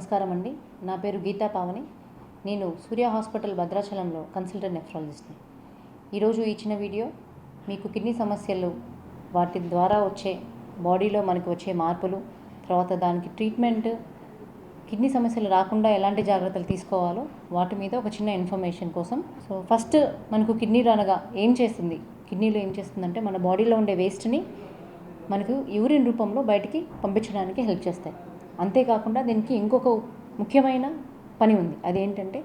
నమస్కారం అండి. నా పేరు గీతా పావని. నేను సూర్య హాస్పిటల్ భద్రాచలంలో కన్సల్టెంట్ నెఫ్రాలజిస్ట్ని. ఈరోజు ఇచ్చిన వీడియో మీకు కిడ్నీ సమస్యలు, వాటి ద్వారా వచ్చే బాడీలో మనకు వచ్చే మార్పులు, తర్వాత దానికి ట్రీట్మెంట్, కిడ్నీ సమస్యలు రాకుండా ఎలాంటి జాగ్రత్తలు తీసుకోవాలో వాటి మీద ఒక చిన్న ఇన్ఫర్మేషన్ కోసం. సో ఫస్ట్ మనకు కిడ్నీలో అనగా ఏం చేస్తుంది, కిడ్నీలో ఏం చేస్తుందంటే మన బాడీలో ఉండే వేస్ట్ని మనకు యూరిన్ రూపంలో బయటికి పంపించడానికి హెల్ప్ చేస్తాయి. అంతేకాకుండా దీనికి ఇంకొక ముఖ్యమైన పని ఉంది. అదేంటంటే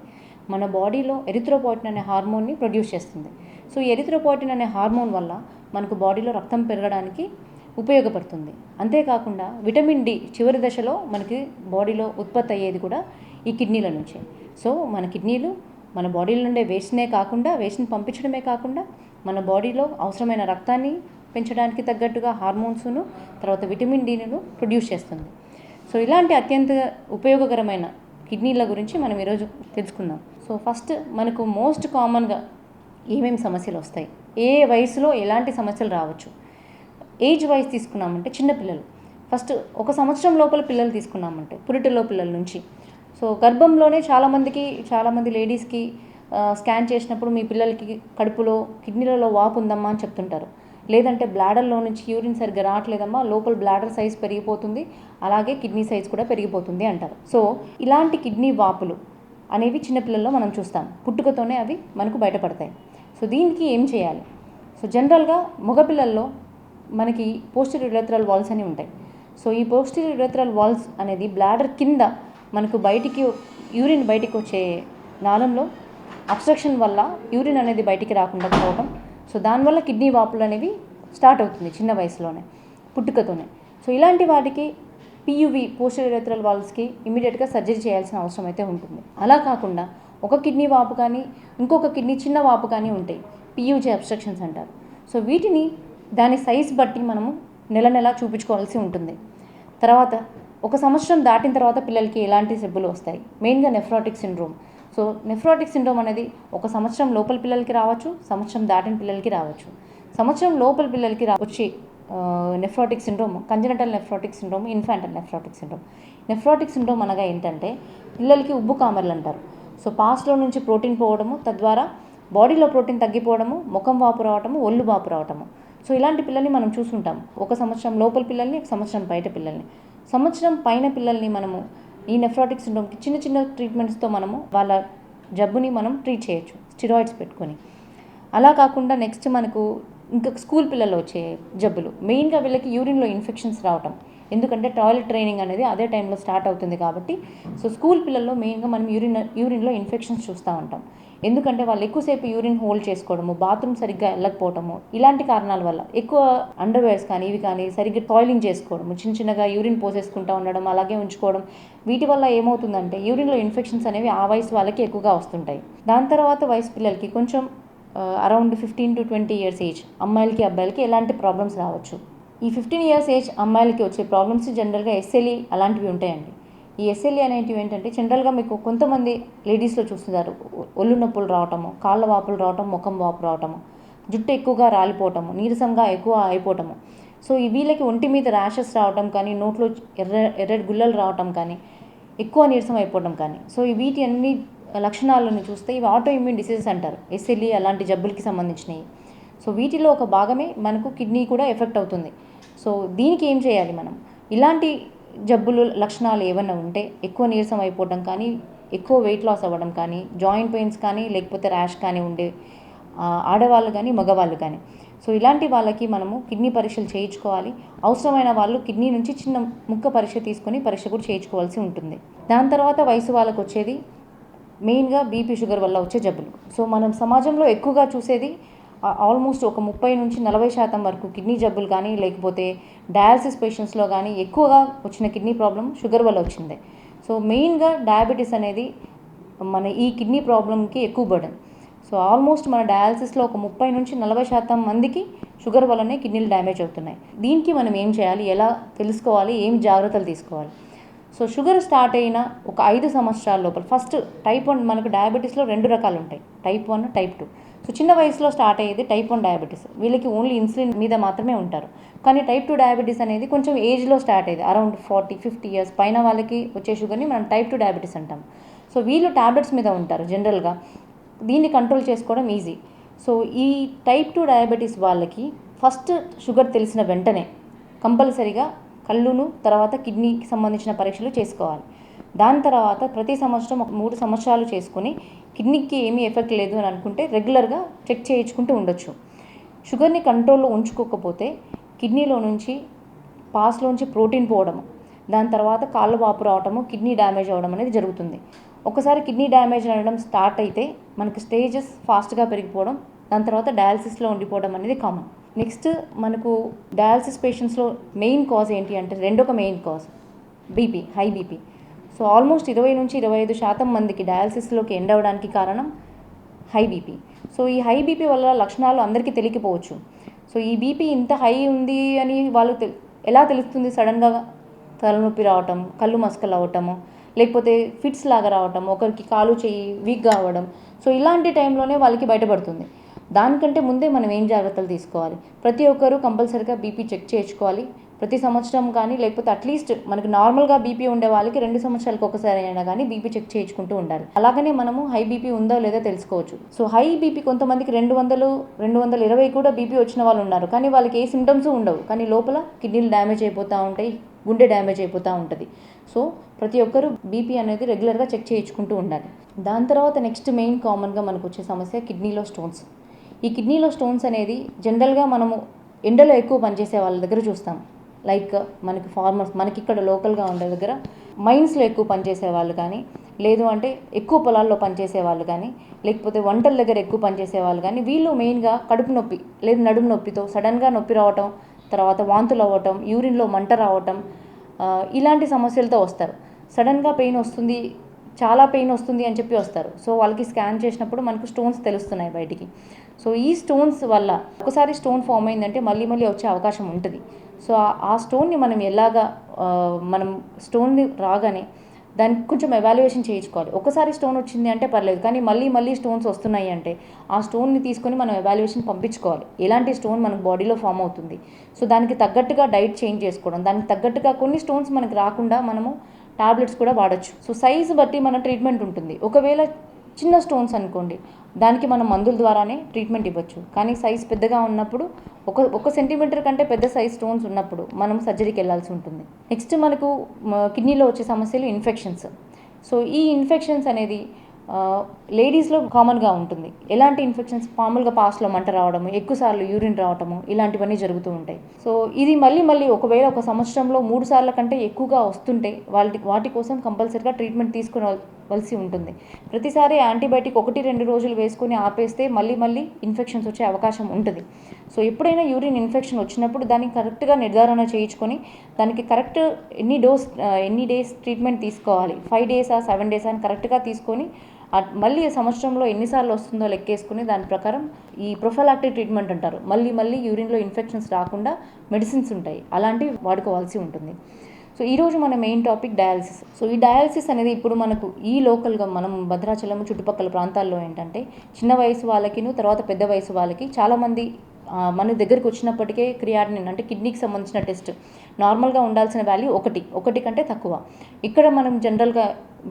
మన బాడీలో ఎరిథ్రోపాయిటిన్ అనే హార్మోన్ని ప్రొడ్యూస్ చేస్తుంది. సో ఈ ఎరిథ్రోపాయిటిన్ అనే హార్మోన్ వల్ల మనకు బాడీలో రక్తం పెరగడానికి ఉపయోగపడుతుంది. అంతేకాకుండా విటమిన్ డి చివరి దశలో మనకి బాడీలో ఉత్పత్తి అయ్యేది కూడా ఈ కిడ్నీల నుంచే. సో మన కిడ్నీలు మన బాడీలో ఉండే వేస్ట్నే కాకుండా, వేస్ట్ని పంపించడమే కాకుండా మన బాడీలో అవసరమైన రక్తాన్ని పెంచడానికి తగ్గట్టుగా హార్మోన్స్ను, తర్వాత విటమిన్ డిను ప్రొడ్యూస్ చేస్తుంది. సో ఇలాంటి అత్యంత ఉపయోగకరమైన కిడ్నీల గురించి మనం ఈరోజు తెలుసుకుందాం. సో ఫస్ట్ మనకు మోస్ట్ కామన్గా ఏమేమి సమస్యలు వస్తాయి, ఏ వయసులో ఎలాంటి సమస్యలు రావచ్చు. ఏజ్ వైజ్ తీసుకున్నామంటే చిన్నపిల్లలు, ఫస్ట్ 1 సంవత్సరం లోపల పిల్లలు తీసుకున్నామంటే పురిటిలో పిల్లల నుంచి. సో గర్భంలోనే చాలామంది లేడీస్కి స్కాన్ చేసినప్పుడు మీ పిల్లలకి కడుపులో కిడ్నీలలో వాపు ఉందమ్మా అని చెప్తుంటారు. లేదంటే బ్లాడర్లో నుంచి యూరిన్ సరిగ్గా రావట్లేదమ్మా, లోపల బ్లాడర్ సైజ్ పెరిగిపోతుంది, అలాగే కిడ్నీ సైజ్ కూడా పెరిగిపోతుంది అంటారు. సో ఇలాంటి కిడ్నీ వాపులు అనేవి చిన్నపిల్లల్లో మనం చూస్తాం. పుట్టుకతోనే అవి మనకు బయటపడతాయి. సో దీనికి ఏం చేయాలి? సో జనరల్గా మగపిల్లల్లో మనకి పోస్టీరియర్ యురేథ్రల్ వాల్స్ అని ఉంటాయి. సో ఈ పోస్టీరియర్ యురేథ్రల్ వాల్స్ అనేది బ్లాడర్ కింద మనకు యూరిన్ బయటికి వచ్చే నాళంలో అబ్స్ట్రక్షన్ వల్ల యూరిన్ అనేది బయటికి రాకుండా పోవడం. సో దానివల్ల కిడ్నీ వాపులు అనేవి స్టార్ట్ అవుతుంది చిన్న వయసులోనే, పుట్టుకతోనే. సో ఇలాంటి వాటికి పియువి పోస్టీరియర్ యురేథ్రల్ వాల్స్కి ఇమీడియట్గా సర్జరీ చేయాల్సిన అవసరం అయితే ఉంటుంది. అలా కాకుండా ఒక కిడ్నీ వాపు కానీ ఇంకొక కిడ్నీ చిన్న వాపు కానీ ఉంటాయి, పియుజీ అబ్స్ట్రక్షన్స్ అంటారు. సో వీటిని దాని సైజ్ బట్టి మనము నెల చూపించుకోవాల్సి ఉంటుంది. తర్వాత 1 సంవత్సరం దాటిన తర్వాత పిల్లలకి ఎలాంటి జబ్బులు వస్తాయి, మెయిన్గా nephrotic syndrome. So nephrotic syndrome అనేది 1 సంవత్సరం లోపల పిల్లలకి రావచ్చు, సంవత్సరం దాటిన పిల్లలకి రావచ్చు. సంవత్సరం లోపల పిల్లలకి వచ్చి nephrotic syndrome congenital nephrotic syndrome, infantile nephrotic syndrome. Nephrotic syndrome అనగా ఏంటంటే పిల్లలకి ఉబ్బు కామర్లు అంటారు. సో పాస్ట్లో నుంచి ప్రోటీన్ పోవడము, తద్వారా బాడీలో ప్రోటీన్ తగ్గిపోవడము, ముఖం వాపు రావటము, ఒళ్ళు వాపు రావటము. సో ఇలాంటి పిల్లల్ని మనం చూసుంటాము. 1 సంవత్సరం లోపల పిల్లల్ని, 1 సంవత్సరం బయట పిల్లల్ని. సంవత్సరం పైన పిల్లల్ని మనము ఈ నెఫ్రాటిక్ సిండ్రోమ్కి చిన్న ట్రీట్మెంట్స్తో మనము వాళ్ళ జబ్బుని మనం ట్రీట్ చేయొచ్చు, స్టిరాయిడ్స్ పెట్టుకొని. అలా కాకుండా నెక్స్ట్ మనకు ఇంకా స్కూల్ పిల్లల్లో వచ్చే జబ్బులు, మెయిన్గా వీళ్ళకి యూరిన్లో ఇన్ఫెక్షన్స్ రావటం. ఎందుకంటే టాయిలెట్ ట్రైనింగ్ అనేది అదే టైంలో స్టార్ట్ అవుతుంది కాబట్టి. సో స్కూల్ పిల్లల్లో మెయిన్గా మనం యూరిన్లో ఇన్ఫెక్షన్స్ చూస్తూ ఉంటాం. ఎందుకంటే వాళ్ళు ఎక్కువసేపు యూరిన్ హోల్డ్ చేసుకోవడము, బాత్రూమ్ సరిగ్గా వెళ్ళకపోవడము, ఇలాంటి కారణాల వల్ల ఎక్కువ అండర్వేర్స్ కానీ ఇవి కానీ సరిగ్గా టాయిలింగ్ చేసుకోవడము, చిన్నగా యూరిన్ పోసేసుకుంటూ ఉండడం, అలాగే ఉంచుకోవడం, వీటి వల్ల ఏమవుతుందంటే యూరిన్లో ఇన్ఫెక్షన్స్ అనేవి ఆ వయసు వాళ్ళకి ఎక్కువగా వస్తుంటాయి. దాని తర్వాత వయసు పిల్లలకి కొంచెం అరౌండ్ 15 to 20 years ఏజ్ అమ్మాయిలకి అబ్బాయిలకి ఎలాంటి ప్రాబ్లమ్స్ రావచ్చు. ఈ 15 years ఏజ్ అమ్మాయిలకి వచ్చే ప్రాబ్లమ్స్ జనరల్గా ఎస్ఎల్ఈ అలాంటివి ఉంటాయండి. ఈ ఎస్ఎల్ఈ అనేటివి ఏంటంటే జనరల్గా మీకు కొంతమంది లేడీస్లో చూస్తున్నారు, ఒళ్ళు నొప్పులు రావటము, కాళ్ళ వాపులు రావటం, ముఖం వాపు రావటము, జుట్టు ఎక్కువగా రాలిపోవటము, నీరసంగా ఎక్కువ అయిపోవటము. సో వీళ్ళకి ఒంటి మీద ర్యాషెస్ రావటం కానీ, నోట్లో ఎర్రటి గుల్లలు రావటం కానీ, ఎక్కువ నీరసం అయిపోవడం కానీ. సో వీటి అన్ని లక్షణాలను చూస్తే ఇవి ఆటో ఇమ్యూన్ డిసీజెస్ అంటారు, ఎస్ఎల్ఈ అలాంటి జబ్బులకి సంబంధించినవి. సో వీటిలో ఒక భాగమే మనకు కిడ్నీ కూడా ఎఫెక్ట్ అవుతుంది. సో దీనికి ఏం చేయాలి మనం? ఇలాంటి జబ్బులు లక్షణాలు ఏమైనా ఉంటే, ఎక్కువ నీరసం అయిపోవడం కానీ, ఎక్కువ వెయిట్ లాస్ అవ్వడం కానీ, జాయింట్ పెయిన్స్ కానీ, లేకపోతే ర్యాష్ కానీ ఉండే ఆడవాళ్ళు కానీ మగవాళ్ళు కానీ. సో ఇలాంటి వాళ్ళకి మనము కిడ్నీ పరీక్షలు చేయించుకోవాలి. అవసరమైన వాళ్ళు కిడ్నీ నుంచి చిన్న ముక్క పరీక్ష తీసుకొని పరీక్ష కూడా చేయించుకోవాల్సి ఉంటుంది. దాని తర్వాత వయసు వాళ్ళకు వచ్చేది మెయిన్గా బీపీ, షుగర్ వల్ల వచ్చే జబ్బులు. సో మనం సమాజంలో ఎక్కువగా చూసేది ఆల్మోస్ట్ ఒక 30 నుంచి 40% వరకు కిడ్నీ జబ్బులు కానీ, లేకపోతే డయాలసిస్ పేషెంట్స్లో కానీ ఎక్కువగా వచ్చిన కిడ్నీ ప్రాబ్లం షుగర్ వల్ల వచ్చిందే. సో మెయిన్గా డయాబెటీస్ అనేది మన ఈ కిడ్నీ ప్రాబ్లంకి ఎక్కువ బర్డెన్. సో ఆల్మోస్ట్ మన డయాలసిస్లో ఒక 30 నుంచి 40% మందికి షుగర్ వల్లనే కిడ్నీలు డ్యామేజ్ అవుతున్నాయి. దీనికి మనం ఏం చేయాలి, ఎలా తెలుసుకోవాలి, ఏం జాగ్రత్తలు తీసుకోవాలి? సో షుగర్ స్టార్ట్ అయిన ఒక 5 సంవత్సరాల లోపల ఫస్ట్ టైప్ 1, మనకు డయాబెటీస్లో 2 రకాలు ఉంటాయి, టైప్ 1, టైప్ 2. సో చిన్న వయసులో స్టార్ట్ అయ్యేది టైప్ 1 డయాబెటీస్. వీళ్ళకి ఓన్లీ ఇన్సులిన్ మీద మాత్రమే ఉంటారు. కానీ టైప్ 2 డయాబెటీస్ అనేది కొంచెం ఏజ్లో స్టార్ట్ అయ్యేది. అరౌండ్ 40-50 ఇయర్స్ పైన వాళ్ళకి వచ్చే షుగర్ని మనం టైప్ 2 డయాబెటీస్ అంటాం. సో వీళ్ళు ట్యాబ్లెట్స్ మీద ఉంటారు జనరల్గా. దీన్ని కంట్రోల్ చేసుకోవడం ఈజీ. సో ఈ టైప్ 2 డయాబెటీస్ వాళ్ళకి ఫస్ట్ షుగర్ తెలిసిన వెంటనే కంపల్సరీగా కళ్ళును తర్వాత కిడ్నీకి సంబంధించిన పరీక్షలు చేసుకోవాలి. దాని తర్వాత ప్రతి సంవత్సరం 3 సంవత్సరాలు చేసుకుని కిడ్నీకి ఏమీ ఎఫెక్ట్ లేదు అని అనుకుంటే రెగ్యులర్గా చెక్ చేయించుకుంటూ ఉండొచ్చు. షుగర్ని కంట్రోల్లో ఉంచుకోకపోతే కిడ్నీలో నుంచి పాస్లోంచి ప్రోటీన్ పోవడము, దాని తర్వాత కాళ్ళ వాపు రావడము, కిడ్నీ డ్యామేజ్ అవ్వడం అనేది జరుగుతుంది. ఒకసారి కిడ్నీ డ్యామేజ్ అవ్వడం స్టార్ట్ అయితే మనకు స్టేజెస్ ఫాస్ట్గా పెరిగిపోవడం, దాని తర్వాత డయాలసిస్లో ఉండిపోవడం అనేది కామన్. నెక్స్ట్ మనకు డయాలసిస్ పేషెంట్స్లో మెయిన్ కాజ్ ఏంటి అంటే రెండొక main cause BP, high BP. So almost 20-25% మందికి డయాలసిస్లోకి ఎండ్ అవ్వడానికి కారణం హై బీపీ. సో ఈ హై బీపీ వల్ల లక్షణాలు అందరికీ తెలియకపోవచ్చు. సో ఈ బీపీ ఇంత హై ఉంది అని వాళ్ళు ఎలా తెలుస్తుంది? సడన్గా తలనొప్పి రావటం, కళ్ళు మసకలు అవ్వటము, లేకపోతే ఫిట్స్ లాగా రావటం, ఒకరికి కాలు చెయ్యి వీక్గా అవ్వడం. సో ఇలాంటి టైంలోనే వాళ్ళకి బయటపడుతుంది. దానికంటే ముందే మనం ఏం జాగ్రత్తలు తీసుకోవాలి? ప్రతి ఒక్కరూ కంపల్సరీగా బీపీ చెక్ చేయించుకోవాలి. ప్రతి సంవత్సరం కానీ లేకపోతే అట్లీస్ట్ మనకు నార్మల్గా బీపీ ఉండే వాళ్ళకి 2 సంవత్సరాలకు ఒకసారి అయినా కానీ బీపీ చెక్ చేయించుకుంటూ ఉండాలి. అలాగనే మనము హై బీపీ ఉందో లేదో తెలుసుకోవచ్చు. సో హై బీపీ కొంతమందికి 200-220 కూడా బీపీ వచ్చిన వాళ్ళు ఉన్నారు. కానీ వాళ్ళకి ఏ సిమ్టమ్స్ ఉండవు, కానీ లోపల కిడ్నీలు డ్యామేజ్ అయిపోతూ ఉంటాయి, గుండె డ్యామేజ్ అయిపోతూ ఉంటుంది. సో ప్రతి ఒక్కరూ బీపీ అనేది రెగ్యులర్గా చెక్ చేయించుకుంటూ ఉండాలి. దాని తర్వాత నెక్స్ట్ మెయిన్ కామన్గా మనకు వచ్చే సమస్య కిడ్నీలో స్టోన్స్. ఈ కిడ్నీలో స్టోన్స్ అనేది జనరల్గా మనము ఎండలో ఎక్కువ పనిచేసే వాళ్ళ దగ్గర చూస్తాం. లైక్ మనకి ఫార్మర్స్, మనకి ఇక్కడ లోకల్గా ఉండే దగ్గర మైన్స్లో ఎక్కువ పనిచేసే వాళ్ళు కానీ, లేదు అంటే ఎక్కువ పొలాల్లో పనిచేసే వాళ్ళు కానీ, లేకపోతే వంటల దగ్గర ఎక్కువ పనిచేసే వాళ్ళు కానీ, వీళ్ళు మెయిన్గా కడుపు నొప్పి లేదు నడుము నొప్పితో సడన్గా నొప్పి రావటం, తర్వాత వాంతులు అవ్వటం, యూరిన్లో మంట రావటం, ఇలాంటి సమస్యలతో వస్తారు. సడన్గా పెయిన్ వస్తుంది, చాలా పెయిన్ వస్తుంది అని చెప్పి వస్తారు. సో వాళ్ళకి స్కాన్ చేసినప్పుడు మనకు స్టోన్స్ తెలుస్తున్నాయి బయటికి. సో ఈ స్టోన్స్ వల్ల ఒకసారి స్టోన్ ఫామ్ అయిందంటే మళ్ళీ వచ్చే అవకాశం ఉంటుంది. సో ఆ స్టోన్ని మనం మనం స్టోన్ని రాగానే దానికి కొంచెం ఎవాల్యుయేషన్ చేయించుకోవాలి. ఒకసారి స్టోన్ వచ్చింది అంటే పర్లేదు, కానీ మళ్ళీ స్టోన్స్ వస్తున్నాయి అంటే ఆ స్టోన్ని తీసుకొని మనం ఎవాల్యుయేషన్ పంపించుకోవాలి. ఎలాంటి స్టోన్ మనకు బాడీలో ఫామ్ అవుతుంది, సో దానికి తగ్గట్టుగా డైట్ చేంజ్ చేసుకోవడం, దానికి తగ్గట్టుగా కొన్ని స్టోన్స్ మనకు రాకుండా మనము టాబ్లెట్స్ కూడా వాడచ్చు. సో సైజు బట్టి మన ట్రీట్మెంట్ ఉంటుంది. ఒకవేళ చిన్న స్టోన్స్ అనుకోండి, దానికి మనం మందుల ద్వారానే ట్రీట్మెంట్ ఇవ్వచ్చు. కానీ సైజ్ పెద్దగా ఉన్నప్పుడు ఒక సెంటీమీటర్ కంటే పెద్ద సైజ్ స్టోన్స్ ఉన్నప్పుడు మనం సర్జరీకి వెళ్ళాల్సి ఉంటుంది. నెక్స్ట్ మనకు కిడ్నీలో వచ్చే సమస్యలు ఇన్ఫెక్షన్స్. సో ఈ ఇన్ఫెక్షన్స్ అనేది లేడీస్లో కామన్గా ఉంటుంది. ఎలాంటి ఇన్ఫెక్షన్స్? మామూలుగా పాస్లో మంట రావడము, ఎక్కువసార్లు యూరిన్ రావటము, ఇలాంటివన్నీ జరుగుతూ ఉంటాయి. సో ఇది మళ్ళీ ఒకవేళ ఒక సంవత్సరంలో 3 సార్ల కంటే ఎక్కువగా వస్తుంటే వాటి కోసం కంపల్సరీగా ట్రీట్మెంట్ తీసుకునవలసి ఉంటుంది. ప్రతిసారి యాంటీబయాటిక్ 1-2 రోజులు వేసుకొని ఆపేస్తే మళ్ళీ ఇన్ఫెక్షన్స్ వచ్చే అవకాశం ఉంటుంది. సో ఎప్పుడైనా యూరిన్ ఇన్ఫెక్షన్ వచ్చినప్పుడు దాన్ని కరెక్ట్గా నిర్ధారణ చేయించుకొని దానికి కరెక్ట్ ఎన్ని డేస్ ట్రీట్మెంట్ తీసుకోవాలి, 5 డేసా 7 డేసా అని కరెక్ట్గా తీసుకొని మళ్ళీ సంవత్సరంలో ఎన్నిసార్లు వస్తుందో లెక్కేసుకుని దాని ప్రకారం ఈ ప్రొఫైలాక్టిక్ ట్రీట్మెంట్ అంటారు. మళ్ళీ యూరిన్లో ఇన్ఫెక్షన్స్ రాకుండా మెడిసిన్స్ ఉంటాయి, అలాంటివి వాడుకోవాల్సి ఉంటుంది. సో ఈరోజు మన మెయిన్ టాపిక్ డయాలసిస్. సో ఈ డయాలసిస్ అనేది ఇప్పుడు మనకు ఈ లోకల్గా మనం భద్రాచలం చుట్టుపక్కల ప్రాంతాల్లో ఏంటంటే చిన్న వయసు వాళ్ళకిను తర్వాత పెద్ద వయసు వాళ్ళకి చాలామంది మన దగ్గరికి వచ్చినప్పటికే క్రియాటినిన్ అంటే కిడ్నీకి సంబంధించిన టెస్ట్ నార్మల్గా ఉండాల్సిన వాల్యూ 1 కంటే తక్కువ. ఇక్కడ మనం జనరల్గా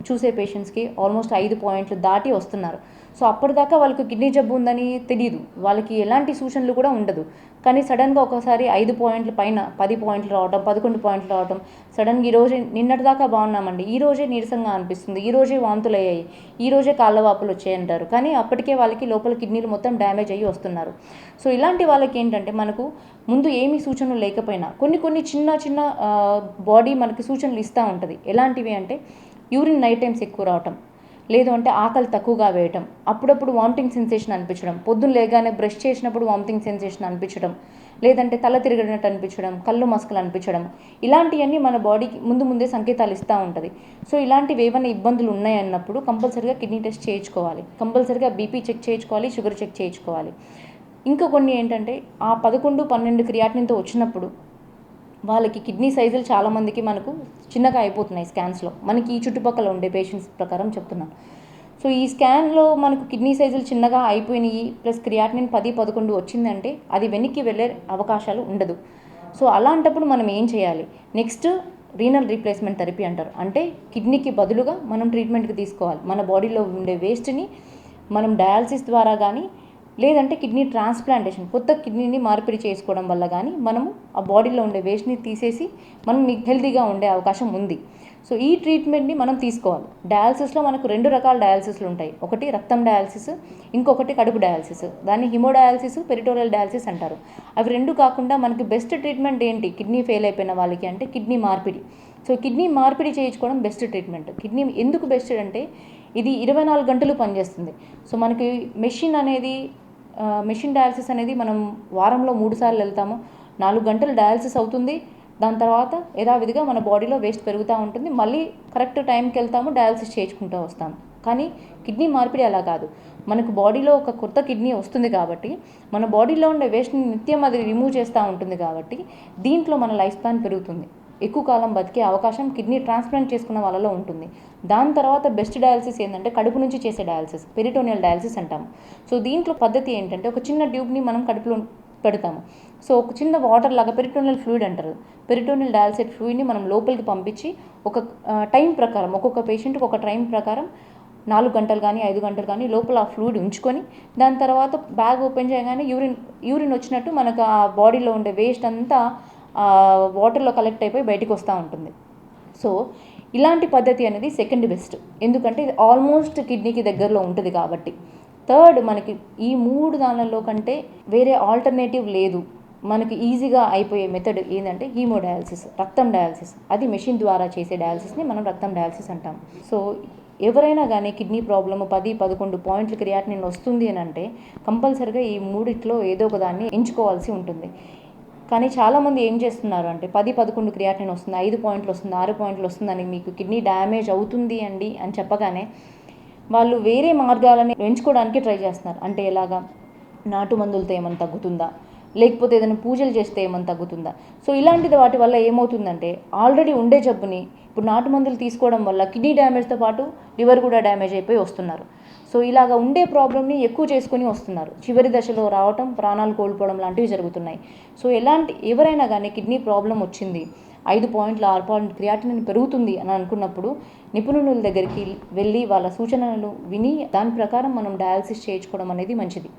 చూసే పేషెంట్స్కి ఆల్మోస్ట్ 5 పాయింట్లు దాటి వస్తున్నారు. సో అప్పటిదాకా వాళ్ళకి కిడ్నీ జబ్బు ఉందని తెలియదు, వాళ్ళకి ఎలాంటి సూచనలు కూడా ఉండదు. కానీ సడన్గా ఒకసారి 5 పాయింట్ల పైన 10 పాయింట్లు రావటం, 11 పాయింట్లు రావటం, సడన్గా ఈరోజే నిన్నటిదాకా బాగున్నామండి, ఈరోజే నీరసంగా అనిపిస్తుంది, ఈరోజే వాంతులు అయ్యాయి, ఈరోజే కాళ్ళ వాపులు వచ్చాయంటారు. కానీ అప్పటికే వాళ్ళకి లోపల కిడ్నీలు మొత్తం డ్యామేజ్ అయ్యి వస్తున్నారు. సో ఇలాంటి వాళ్ళకి ఏంటంటే మనకు ముందు ఏమీ సూచనలు లేకపోయినా కొన్ని చిన్న బాడీ మనకి సూచనలు ఇస్తూ ఉంటుంది. ఎలాంటివి అంటే యూరిన్ నైట్ టైమ్స్ ఎక్కువ రావటం, లేదు అంటే ఆకలి తక్కువగా వేయటం, అప్పుడప్పుడు వామిటింగ్ సెన్సేషన్ అనిపించడం, పొద్దున్న లేగానే బ్రష్ చేసినప్పుడు వామిటింగ్ సెన్సేషన్ అనిపించడం, లేదంటే తల తిరిగినట్టు అనిపించడం, కళ్ళు మసకలు అనిపించడం, ఇలాంటివన్నీ మన బాడీకి ముందే సంకేతాలు ఇస్తూ ఉంటుంది. సో ఇలాంటివి ఏమైనా ఇబ్బందులు ఉన్నాయన్నప్పుడు కంపల్సరీగా కిడ్నీ టెస్ట్ చేయించుకోవాలి, కంపల్సరీగా బీపీ చెక్ చేయించుకోవాలి, షుగర్ చెక్ చేయించుకోవాలి. ఇంకా కొన్ని ఏంటంటే ఆ 11-12 క్రియాటినిన్తో వచ్చినప్పుడు వాళ్ళకి కిడ్నీ సైజులు చాలామందికి మనకు చిన్నగా అయిపోతున్నాయి స్కాన్స్లో, మనకి ఈ చుట్టుపక్కల ఉండే పేషెంట్స్ ప్రకారం చెప్తున్నాను. సో ఈ స్కాన్లో మనకు కిడ్నీ సైజులు చిన్నగా అయిపోయినాయి ప్లస్ క్రియాటినిన్ 10-11 వచ్చిందంటే అది వెనక్కి వెళ్ళే అవకాశాలు ఉండదు. సో అలాంటప్పుడు మనం ఏం చేయాలి? నెక్స్ట్ రీనల్ రీప్లేస్మెంట్ థెరపీ అంటారు. అంటే కిడ్నీకి బదులుగా మనం ట్రీట్మెంట్కి తీసుకోవాలి. మన బాడీలో ఉండే వేస్ట్ని మనం డయాలసిస్ ద్వారా కానీ లేదంటే కిడ్నీ ట్రాన్స్ప్లాంటేషన్ కొత్త కిడ్నీని మార్పిడి చేసుకోవడం వల్ల కానీ మనము ఆ బాడీలో ఉండే వేస్ట్ని తీసేసి మనం హెల్తీగా ఉండే అవకాశం ఉంది. సో ఈ ట్రీట్మెంట్ని మనం తీసుకోవాలి. డయాలసిస్లో మనకు 2 రకాల డయాలసిస్లు ఉంటాయి. ఒకటి రక్తం డయాలసిస్, ఇంకొకటి కడుపు డయాలసిస్. దాన్ని హిమోడయాలసిస్, పెరిటోరియల్ డయాలసిస్ అంటారు. అవి 2 కాకుండా మనకి బెస్ట్ ట్రీట్మెంట్ ఏంటి కిడ్నీ ఫెయిల్ అయిపోయిన వాళ్ళకి అంటే కిడ్నీ మార్పిడి. సో కిడ్నీ మార్పిడి చేయించుకోవడం బెస్ట్ ట్రీట్మెంట్. కిడ్నీ ఎందుకు బెస్ట్ అంటే ఇది 24 గంటలు పనిచేస్తుంది. సో మనకి మెషిన్ డయాలసిస్ అనేది మనం వారంలో 3 సార్లు వెళ్తాము. 4 గంటలు డయాలసిస్ అవుతుంది. దాని తర్వాత యథావిధిగా మన బాడీలో వేస్ట్ పెరుగుతూ ఉంటుంది. మళ్ళీ కరెక్ట్ టైంకి వెళ్తాము, డయాలసిస్ చేయించుకుంటూ వస్తాము. కానీ కిడ్నీ మార్పిడి అలా కాదు. మనకు బాడీలో ఒక కొత్త కిడ్నీ వస్తుంది కాబట్టి మన బాడీలో ఉండే వేస్ట్ని నిత్యం అది రిమూవ్ చేస్తూ ఉంటుంది కాబట్టి దీంట్లో మన లైఫ్ స్పాన్ పెరుగుతుంది. ఎక్కువ కాలం బతికే అవకాశం కిడ్నీ ట్రాన్స్ప్లాంట్ చేసుకున్న వాళ్ళలో ఉంటుంది. దాని తర్వాత బెస్ట్ డయాలసిస్ ఏంటంటే కడుపు నుంచి చేసే డయాలసిస్, పెరిటోనియల్ డయాలసిస్ అంటాము. సో దీంట్లో పద్ధతి ఏంటంటే ఒక చిన్న ట్యూబ్ని మనం కడుపులో పెడతాము. సో ఒక చిన్న వాటర్ లాగా పెరిటోనియల్ ఫ్లూయిడ్ అంటారు. పెరిటోనియల్ డయాలసిస్ ఫ్లూయిడ్ని మనం లోపలికి పంపించి ఒక టైం ప్రకారం ఒక్కొక్క పేషెంట్కి ఒక టైం ప్రకారం 4 గంటలు కానీ 5 గంటలు కానీ లోపల ఆ ఫ్లూయిడ్ ఉంచుకొని దాని తర్వాత బ్యాగ్ ఓపెన్ చేయగానే యూరిన్ వచ్చినట్టు మనకు ఆ బాడీలో ఉండే వేస్ట్ అంతా వాటర్లో కలెక్ట్ అయిపోయి బయటికి వస్తూ ఉంటుంది. సో ఇలాంటి పద్ధతి అనేది సెకండ్ బెస్ట్. ఎందుకంటే ఇది ఆల్మోస్ట్ కిడ్నీకి దగ్గరలో ఉంటుంది కాబట్టి. థర్డ్ మనకి ఈ 3 దానిలో కంటే వేరే ఆల్టర్నేటివ్ లేదు. మనకి ఈజీగా అయిపోయే మెథడ్ ఏంటంటే హీమోడయాలసిస్, రక్తం డయాలసిస్. అది మెషిన్ ద్వారా చేసే డయాలసిస్ని మనం రక్తం డయాలసిస్ అంటాం. సో ఎవరైనా కానీ కిడ్నీ ప్రాబ్లమ్ 10-11 పాయింట్లు క్రియాటినిన్ వస్తుంది అని అంటే కంపల్సరిగా ఈ 3 ఏదో ఒక దాన్ని ఎంచుకోవాల్సి ఉంటుంది. కానీ చాలామంది ఏం చేస్తున్నారు అంటే 10-11 క్రియాటినిన్ వస్తుంది, 5 పాయింట్లు వస్తుంది, 6 పాయింట్లు వస్తుందని మీకు కిడ్నీ డ్యామేజ్ అవుతుంది అండి అని చెప్పగానే వాళ్ళు వేరే మార్గాలని ఎంచుకోవడానికి ట్రై చేస్తున్నారు. అంటే ఎలాగా, నాటు మందులతో ఏమైనా తగ్గుతుందా, లేకపోతే ఏదైనా పూజలు చేస్తే ఏమైనా తగ్గుతుందా. సో ఇలాంటిది వాటి వల్ల ఏమవుతుందంటే ఆల్రెడీ ఉండే జబ్బుని ఇప్పుడు నాటు మందులు తీసుకోవడం వల్ల కిడ్నీ డ్యామేజ్తో పాటు లివర్ కూడా డ్యామేజ్ అయిపోయి వస్తున్నారు. సో ఇలాగ ఉండే ప్రాబ్లమ్ని ఎక్కువ చేసుకొని వస్తున్నారు. చివరి దశలో రావటం, ప్రాణాలు కోల్పోవడం లాంటివి జరుగుతున్నాయి. సో ఎవరైనా కానీ కిడ్నీ ప్రాబ్లం వచ్చింది, 5 పాయింట్లు 6 పాయింట్లు క్రియాటినిన్ పెరుగుతుంది అని అనుకున్నప్పుడు నిపుణుల దగ్గరికి వెళ్ళి వాళ్ళ సూచనలు విని దాని ప్రకారం మనం డయాలసిస్ చేయించుకోవడం అనేది మంచిది.